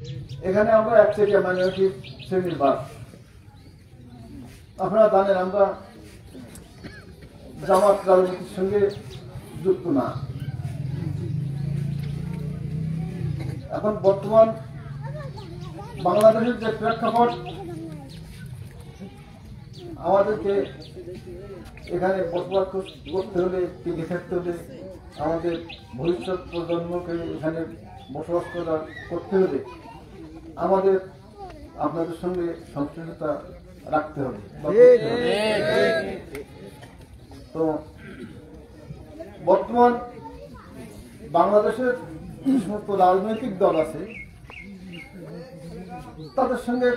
এখানে আমরা একচেটিয়া মাইনরিটি শ্রেণীর বাস। আপনারা জানেন আমরা জামাত রাজনীতির সঙ্গে যুক্ত না। এখন বর্তমান বাংলাদেশের যে প্রেক্ষাপট, আমাদেরকে এখানে বসবাস করতে হলে, টিকে থাকতে হলে, আমাদের ভবিষ্যৎ প্রজন্মকে এখানে বসবাস করতে হলে আমাদের আপনাদের সঙ্গে সংশ্লিষ্টতা রাখতে হবে। তো বর্তমান বাংলাদেশের যে সমস্ত রাজনৈতিক দল আছে তাদের সঙ্গে,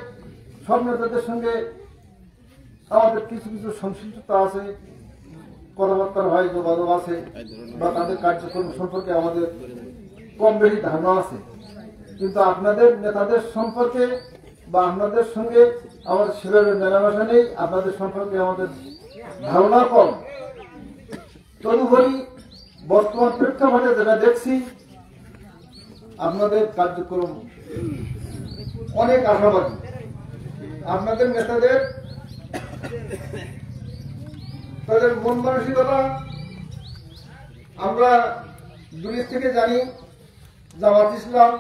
সব নেতাদের সঙ্গে আমাদের কিছু কিছু সংশ্লিষ্টতা আছে, কথাবার্তার হয়, যোগাযোগ আছে, বা তাদের কার্যক্রম সম্পর্কে আমাদের কম বেশি ধারণা আছে। কিন্তু আপনাদের নেতাদের সম্পর্কে বা আপনাদের সঙ্গে আমাদের সেভাবে মেলামেশা নেই, আপনাদের সম্পর্কে আমাদের ধারণা কম। তদুপরি বর্তমান প্রেক্ষাপটে যেটা দেখছি, আপনাদের কার্যক্রম অনেক আশাবাদী। আপনাদের নেতাদের তাদের মন মানসিকতা আমরা দূরের থেকে জানি, জামাত ইসলাম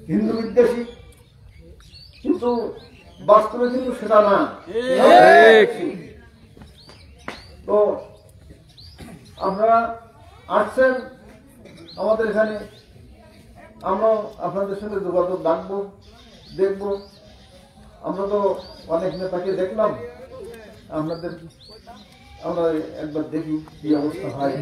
হিন্দু বিদ্বেষী, কিন্তু বাস্তবে কিন্তু সেটা না। তো আপনারা আসছেন আমাদের এখানে, আমরা আপনাদের সঙ্গে যোগাযোগ রাখবো, দেখবো। আমরা তো অনেক নেতাকে দেখলাম, আপনাদের আমরা একবার দেখি কি অবস্থা হয়।